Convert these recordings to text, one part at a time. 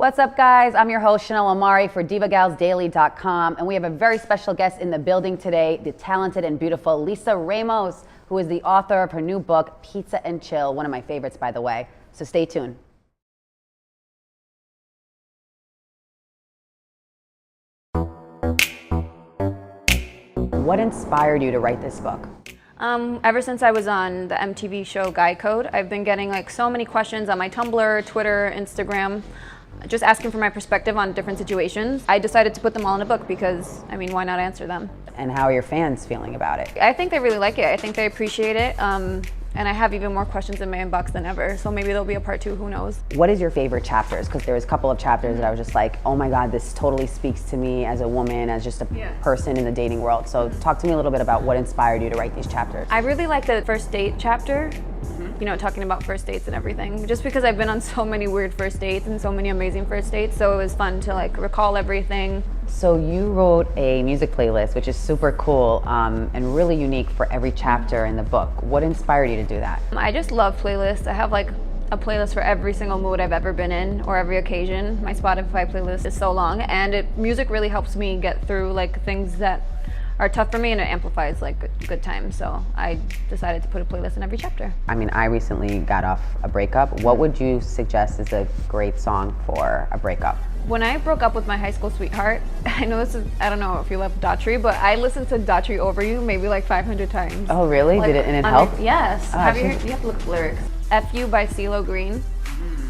What's up, guys? I'm your host, Chanel Omari for DivaGalsDaily.com, and we have a very special guest in the building today, the talented and beautiful Lisa Ramos, who is the author of her new book, Pizza and Chill, one of my favorites, by the way. So stay tuned. What inspired you to write this book? Ever since I was on the MTV show Guy Code, I've been getting like so many questions on my Tumblr, Twitter, Instagram, just asking for my perspective on different situations. I decided to put them all in a book because, I mean, why not answer them? And how are your fans feeling about it? I think they really like it. I think they appreciate it. And I have even more questions in my inbox than ever. So maybe there'll be a part 2, who knows? What is your favorite chapters? Because there was a couple of chapters that I was just like, oh my God, this totally speaks to me as a woman, as just a person in the dating world. So talk to me a little bit about what inspired you to write these chapters. I really like the first date chapter. You know, talking about first dates and everything. Just because I've been on so many weird first dates and so many amazing first dates, so it was fun to like recall everything. So you wrote a music playlist, which is super cool and really unique for every chapter in the book. What inspired you to do that? I just love playlists. I have like a playlist for every single mood I've ever been in or every occasion. My Spotify playlist is so long, and music really helps me get through like things that are tough for me, and it amplifies like good times. So I decided to put a playlist in every chapter. I mean, I recently got off a breakup. What would you suggest is a great song for a breakup? When I broke up with my high school sweetheart, I know this is, I don't know if you love Daughtry, but I listened to Daughtry Over You maybe like 500 times. Oh really? Like, Did it, and it helped? Yes. Have you have to look at the lyrics. F You by CeeLo Green.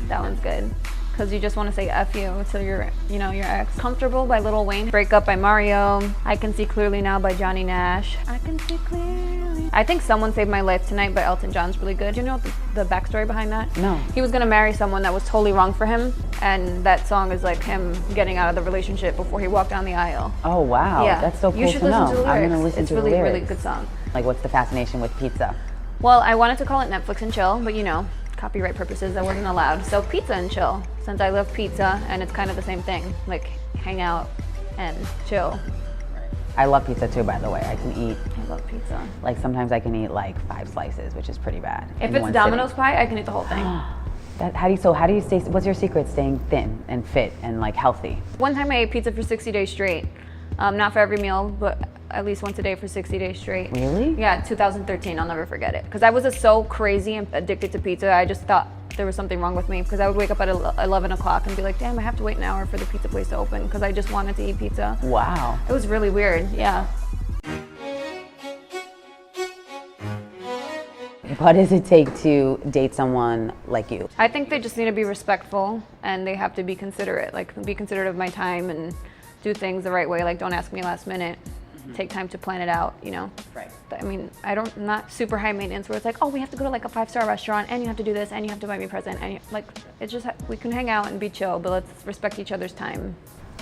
That one's good. Because you just want to say F you to your, you know, your ex. Comfortable by Lil Wayne. Breakup by Mario. I Can See Clearly Now by Johnny Nash. I can see clearly. I think Someone Saved My Life Tonight by Elton John's really good. Do you know the backstory behind that? No. He was gonna marry someone that was totally wrong for him, and that song is like him getting out of the relationship before he walked down the aisle. Oh wow, Yeah. that's so cool You should to listen know. to the lyrics. I'm gonna listen it's to really, the lyrics. really good song. Like, what's the fascination with pizza? Well, I wanted to call it Netflix and Chill, but you know, copyright purposes, that wasn't allowed. So Pizza and Chill, since I love pizza, and it's kind of the same thing, like hang out and chill. I love pizza too, by the way. I can eat, I love pizza. like sometimes I can eat like 5 slices, which is pretty bad. If in it's one Domino's sitting. pie, I can eat the whole thing. How do you stay, what's your secret staying thin and fit and like healthy? One time I ate pizza for 60 days straight. Not for every meal, but at least once a day for 60 days straight. Really? Yeah, 2013, I'll never forget it. Because I was so crazy and addicted to pizza, I just thought there was something wrong with me. Because I would wake up at 11 o'clock and be like, damn, I have to wait an hour for the pizza place to open, because I just wanted to eat pizza. Wow. It was really weird, yeah. What does it take to date someone like you? I think they just need to be respectful, and they have to be considerate. Like, be considerate of my time and do things the right way. Like, don't ask me last minute. Take time to plan it out, you know? Right. I mean, I'm not super high maintenance where it's like, oh, we have to go to like a 5-star restaurant, and you have to do this, and you have to buy me a present, and like, it's just, we can hang out and be chill, but let's respect each other's time.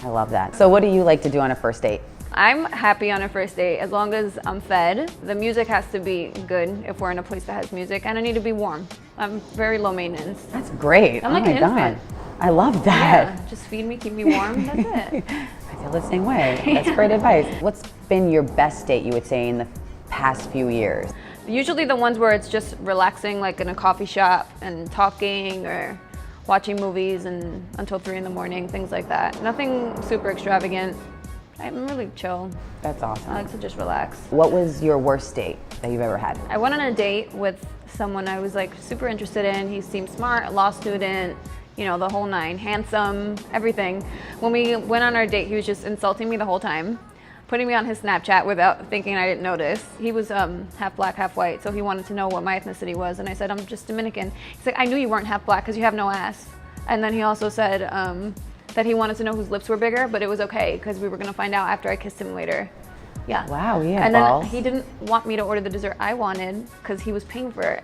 I love that. So what do you like to do on a first date? I'm happy on a first date as long as I'm fed. The music has to be good if we're in a place that has music, and I need to be warm. I'm very low maintenance. That's great. I'm like oh my an God. infant. I love that. Yeah, just feed me, keep me warm, that's it. I feel the same way. That's great advice. What's been your best date, you would say, in the past few years? Usually the ones where it's just relaxing, like in a coffee shop and talking or watching movies and until 3 in the morning, things like that. Nothing super extravagant. I'm really chill. That's awesome. I like to just relax. What was your worst date that you've ever had? I went on a date with someone I was like super interested in. He seemed smart, law student, you know, the whole 9, handsome, everything. When we went on our date, he was just insulting me the whole time, putting me on his Snapchat without thinking I didn't notice. He was half black, half white, so he wanted to know what my ethnicity was, and I said, I'm just Dominican. He's like, I knew you weren't half black because you have no ass. And then he also said that he wanted to know whose lips were bigger, but it was okay because we were gonna find out after I kissed him later. Yeah. Wow, yeah, And balls. then he didn't want me to order the dessert I wanted because he was paying for it.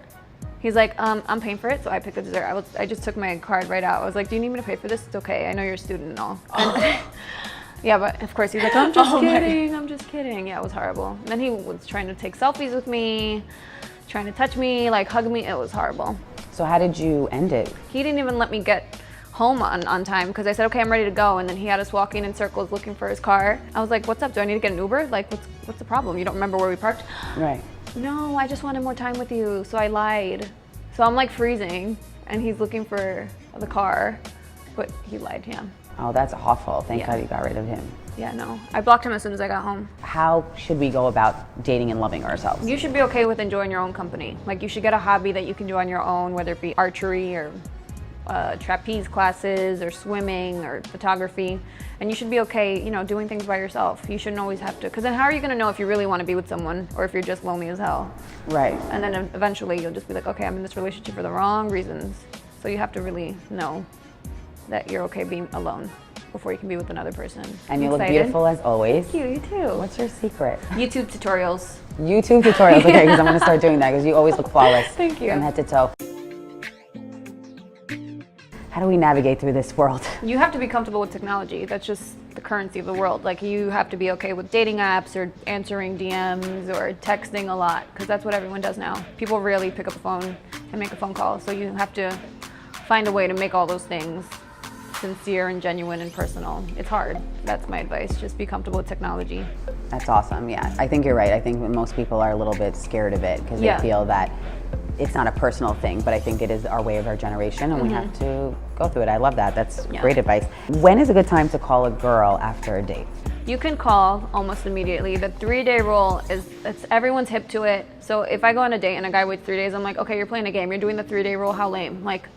He's like, I'm paying for it, so I picked the dessert. I just took my card right out. I was like, do you need me to pay for this? It's okay, I know you're a student and all. And yeah, but of course he's like, I'm just kidding, I'm just kidding. Yeah, it was horrible. And then he was trying to take selfies with me, trying to touch me, like hug me. It was horrible. So how did you end it? He didn't even let me get home on time because I said, okay, I'm ready to go. And then he had us walking in circles looking for his car. I was like, what's up? Do I need to get an Uber? Like, what's the problem? You don't remember where we parked? Right. No, I just wanted more time with you, so I lied. So I'm like freezing, and he's looking for the car but he lied, yeah. Oh, that's awful. Thank Yeah. God you got rid of him. Yeah, no. I blocked him as soon as I got home. How should we go about dating and loving ourselves? You should be okay with enjoying your own company. Like, you should get a hobby that you can do on your own, whether it be archery or trapeze classes or swimming or photography. And you should be okay, you know, doing things by yourself. You shouldn't always have to, because then how are you going to know if you really want to be with someone or if you're just lonely as hell? Right. And then eventually you'll just be like, okay, I'm in this relationship for the wrong reasons. So you have to really know that you're okay being alone before you can be with another person. And you look beautiful as always. Thank you, you too. What's your secret? YouTube tutorials. YouTube tutorials, okay, because I'm going to start doing that because you always look flawless. Thank you. From head to toe. How do we navigate through this world? You have to be comfortable with technology. That's just the currency of the world. Like, you have to be okay with dating apps or answering DMs or texting a lot, because that's what everyone does now. People rarely pick up a phone and make a phone call, so you have to find a way to make all those things sincere and genuine and personal. It's hard. That's my advice. Just be comfortable with technology. That's awesome, yeah. I think you're right. I think most people are a little bit scared of it because Yeah. they feel that it's not a personal thing, but I think it is our way of our generation and we have to go through it. I love that. That's great advice. When is a good time to call a girl after a date? You can call almost immediately. The 3-day rule it's everyone's hip to it. So if I go on a date and a guy waits 3 days, I'm like, okay, you're playing a game. You're doing the 3-day rule. How lame. Like,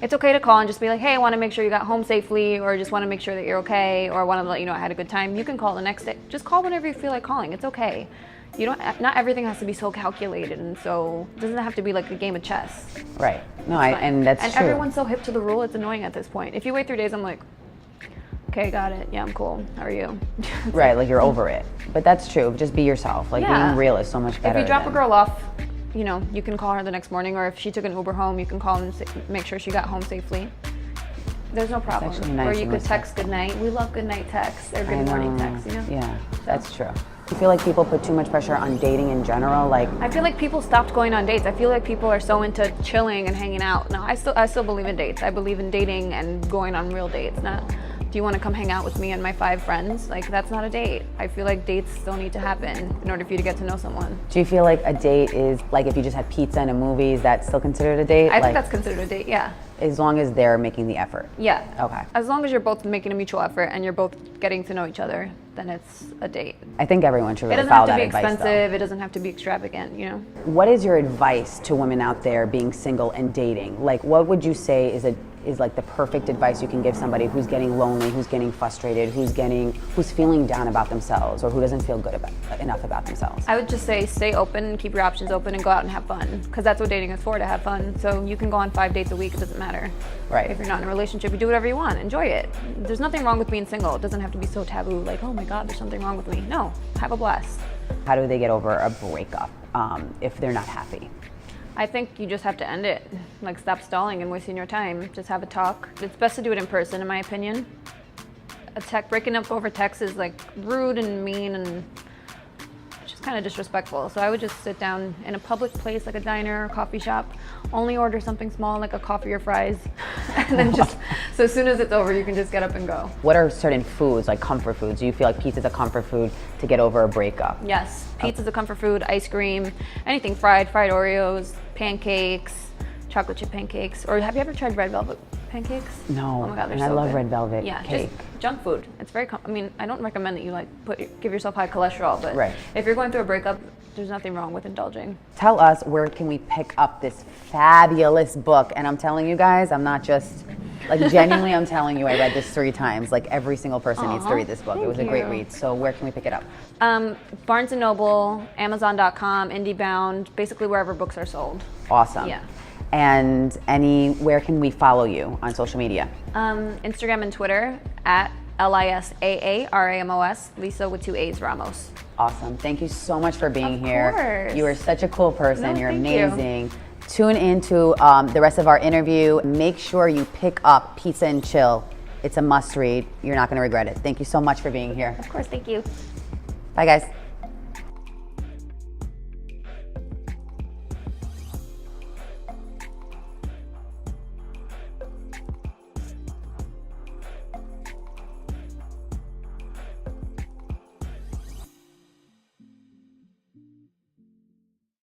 it's okay to call and just be like, hey, I want to make sure you got home safely, or just want to make sure that you're okay, or I want to let you know I had a good time. You can call the next day. Just call whenever you feel like calling. It's okay. You don't. Not everything has to be so calculated, and so it doesn't have to be like a game of chess. Right. No, and that's and true. everyone's so hip to the rule. It's annoying at this point. If you wait 3 days, I'm like, okay, got it. Yeah, I'm cool. How are you? Right, like you're over it. But that's true. Just be yourself. Like being real is so much better. If you drop a girl off, you know, you can call her the next morning, or if she took an Uber home, you can call and make sure she got home safely. There's no problem. Actually nice Or you and could text good night. We love good night texts or good morning texts, you know? Yeah, that's true. You feel like people put too much pressure on dating in general? Like, I feel like people stopped going on dates. I feel like people are so into chilling and hanging out. No, I still believe in dates. I believe in dating and going on real dates. Not, do you want to come hang out with me and my 5 friends? Like, that's not a date. I feel like dates still need to happen in order for you to get to know someone. do you feel like a date is like if you just had pizza and a movie, is that still considered a date? I think that's considered a date, yeah. As long as they're making the effort. Yeah. Okay. As long as you're both making a mutual effort and you're both getting to know each other, then it's a date. I think everyone should It really doesn't follow have to that be advice, expensive. It doesn't have to be extravagant, you know? What is your advice to women out there being single and dating? Like, what would you say is like the perfect advice you can give somebody who's getting lonely, who's getting frustrated, who's feeling down about themselves, or who doesn't feel good enough about themselves? I would just say stay open, keep your options open, and go out and have fun. Because that's what dating is for, to have fun. So you can go on 5 dates a week, it doesn't matter. Right. If you're not in a relationship, you do whatever you want. Enjoy it. There's nothing wrong with being single. It doesn't have to be so taboo, like, oh my God, there's something wrong with me. No, have a blast. How do they get over a breakup if they're not happy? I think you just have to end it. Like, stop stalling and wasting your time. Just have a talk. It's best to do it in person, in my opinion. Breaking up over text is like rude and mean and just kind of disrespectful. So I would just sit down in a public place like a diner or coffee shop, only order something small like a coffee or fries, and then just, so as soon as it's over, you can just get up and go. What are certain foods, like comfort foods? Do you feel like pizza is a comfort food to get over a breakup? Yes, pizza's a comfort food, ice cream, anything fried Oreos, pancakes, chocolate chip pancakes. Or have you ever tried red velvet pancakes? No, Oh my God, they're and so I love good. red velvet Yeah, cake. just junk food. It's very, I mean, I don't recommend that you like give yourself high cholesterol, but Right. if you're going through a breakup, there's nothing wrong with indulging. Tell us, where can we pick up this fabulous book? And I'm telling you guys, I'm not just, like, genuinely, I'm telling you, I read this 3 times. Like, every single person needs to read this book. It was a great read. So where can we pick it up? Barnes & Noble, Amazon.com, IndieBound, basically wherever books are sold. Awesome. Yeah. And where can we follow you on social media? Instagram and Twitter at LISAARAMOS, Lisa with 2 A's, Ramos. Awesome. Thank you so much for being here. course. You are such a cool person. No, You're thank you. amazing. Tune into the rest of our interview. Make sure you pick up Pizza and Chill. It's a must read. You're not going to regret it. Thank you so much for being here. Of course, thank you. Bye, guys.